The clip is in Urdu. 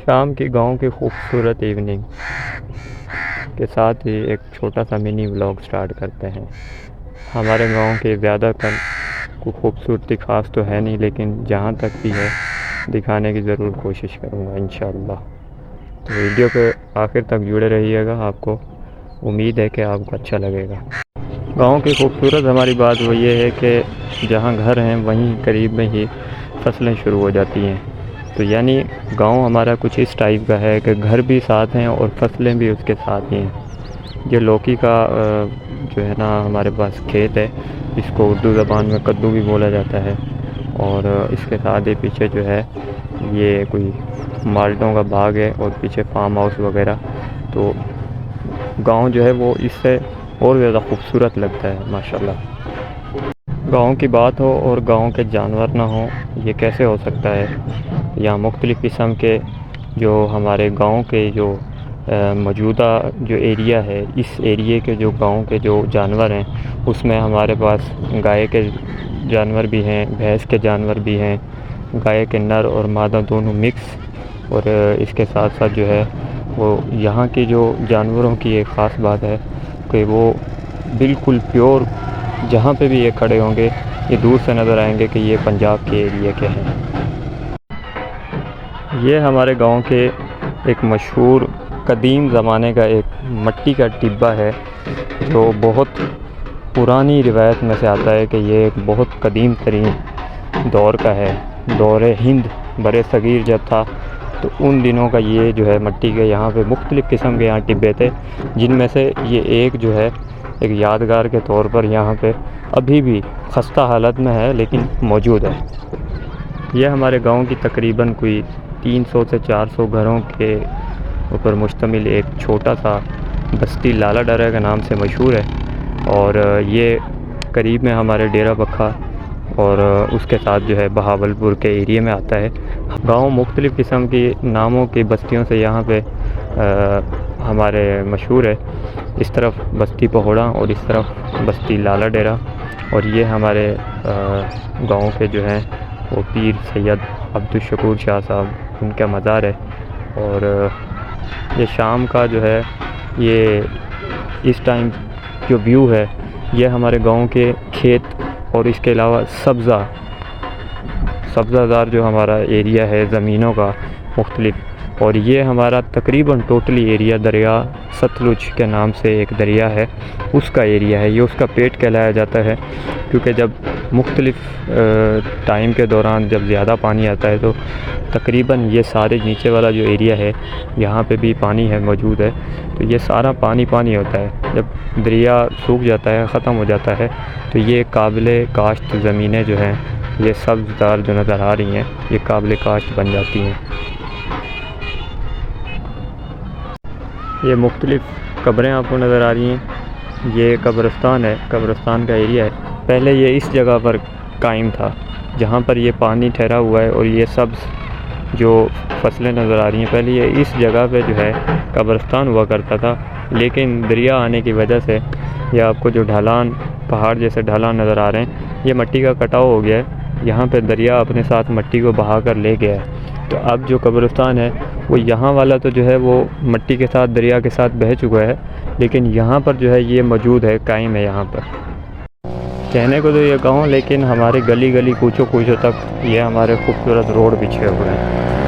شام کی گاؤں کی خوبصورت ایوننگ کے ساتھ ہی ایک چھوٹا سا منی ولاگ سٹارٹ کرتے ہیں۔ ہمارے گاؤں کے زیادہ تر کوئی خوبصورتی خاص تو ہے نہیں، لیکن جہاں تک بھی ہے دکھانے کی ضرور کوشش کروں گا انشاءاللہ۔ تو ویڈیو کے آخر تک جڑے رہیے گا، آپ کو امید ہے کہ آپ کو اچھا لگے گا۔ گاؤں کی خوبصورت ہماری بات وہ یہ ہے کہ جہاں گھر ہیں وہیں قریب میں ہی فصلیں شروع ہو جاتی ہیں۔ تو یعنی گاؤں ہمارا کچھ اس ٹائپ کا ہے کہ گھر بھی ساتھ ہیں اور فصلیں بھی اس کے ساتھ ہی ہیں۔ یہ لوکی کا جو ہے نا ہمارے پاس کھیت ہے، اس کو اردو زبان میں کدو بھی بولا جاتا ہے، اور اس کے ساتھ ہی پیچھے جو ہے یہ کوئی مالٹوں کا باغ ہے اور پیچھے فارم ہاؤس وغیرہ۔ تو گاؤں جو ہے وہ اس سے اور زیادہ خوبصورت لگتا ہے ماشاءاللہ۔ گاؤں کی بات ہو اور گاؤں کے جانور نہ ہوں، یہ کیسے ہو سکتا ہے؟ یہاں مختلف قسم کے جو ہمارے گاؤں کے جو موجودہ جو ایریا ہے، اس ایریے کے جو گاؤں کے جو جانور ہیں، اس میں ہمارے پاس گائے کے جانور بھی ہیں، بھینس کے جانور بھی ہیں، گائے کے نر اور مادہ دونوں مکس، اور اس کے ساتھ ساتھ جو ہے وہ یہاں کی جو جانوروں کی ایک خاص بات ہے کہ وہ بالکل پیور، جہاں پہ بھی یہ کھڑے ہوں گے یہ دور سے نظر آئیں گے کہ یہ پنجاب کے ایریا کے ہیں۔ یہ ہمارے گاؤں کے ایک مشہور قدیم زمانے کا ایک مٹی کا ٹبہ ہے، جو بہت پرانی روایت میں سے آتا ہے کہ یہ ایک بہت قدیم ترین دور کا ہے۔ دور ہند برِ صغیر جب تھا تو ان دنوں کا یہ جو ہے مٹی کے یہاں پہ مختلف قسم کے یہاں ٹبے تھے، جن میں سے یہ ایک جو ہے ایک یادگار کے طور پر یہاں پہ ابھی بھی خستہ حالت میں ہے لیکن موجود ہے۔ یہ ہمارے گاؤں کی تقریباً کوئی 300 سے 400 گھروں کے اوپر مشتمل ایک چھوٹا سا بستی لالا ڈرہ کے نام سے مشہور ہے، اور یہ قریب میں ہمارے ڈیرہ بکھا اور اس کے ساتھ جو ہے بہاولپور کے ایریے میں آتا ہے۔ گاؤں مختلف قسم کی ناموں کی بستیوں سے یہاں پہ ہمارے مشہور ہے۔ اس طرف بستی پہوڑا اور اس طرف بستی لالا ڈیرہ، اور یہ ہمارے گاؤں کے جو ہیں وہ پیر سید عبدالشکور شاہ صاحب، ان کا مزار ہے۔ اور یہ شام کا جو ہے یہ اس ٹائم جو ویو ہے، یہ ہمارے گاؤں کے کھیت اور اس کے علاوہ سبزہ زار جو ہمارا ایریا ہے زمینوں کا مختلف، اور یہ ہمارا تقریباً ٹوٹلی ایریا دریا ستلج کے نام سے ایک دریا ہے، اس کا ایریا ہے۔ یہ اس کا پیٹ کہلایا جاتا ہے، کیونکہ جب مختلف ٹائم کے دوران جب زیادہ پانی آتا ہے تو تقریباً یہ سارے نیچے والا جو ایریا ہے یہاں پہ بھی پانی ہے موجود ہے، تو یہ سارا پانی پانی ہوتا ہے۔ جب دریا سوکھ جاتا ہے، ختم ہو جاتا ہے، تو یہ قابل کاشت زمینیں جو ہیں، یہ سبز زار جو نظر آ رہی ہیں، یہ قابل کاشت بن جاتی ہیں۔ یہ مختلف قبریں آپ کو نظر آ رہی ہیں، یہ قبرستان ہے، قبرستان کا ایریا ہے۔ پہلے یہ اس جگہ پر قائم تھا جہاں پر یہ پانی ٹھہرا ہوا ہے، اور یہ سبز جو فصلیں نظر آ رہی ہیں، پہلے یہ اس جگہ پہ جو ہے قبرستان ہوا کرتا تھا، لیکن دریا آنے کی وجہ سے یہ آپ کو جو ڈھلان، پہاڑ جیسے ڈھلان نظر آ رہے ہیں، یہ مٹی کا کٹاؤ ہو گیا ہے۔ یہاں پہ دریا اپنے ساتھ مٹی کو بہا کر لے گیا ہے، تو اب جو قبرستان ہے وہ یہاں والا تو جو ہے وہ مٹی کے ساتھ دریا کے ساتھ بہہ چکا ہے، لیکن یہاں پر جو ہے یہ موجود ہے، قائم ہے یہاں پر۔ کہنے کو تو یہ کہوں، لیکن ہمارے گلی گلی کوچوں کوچوں تک یہ ہمارے خوبصورت روڈ بچھے ہوئے ہیں۔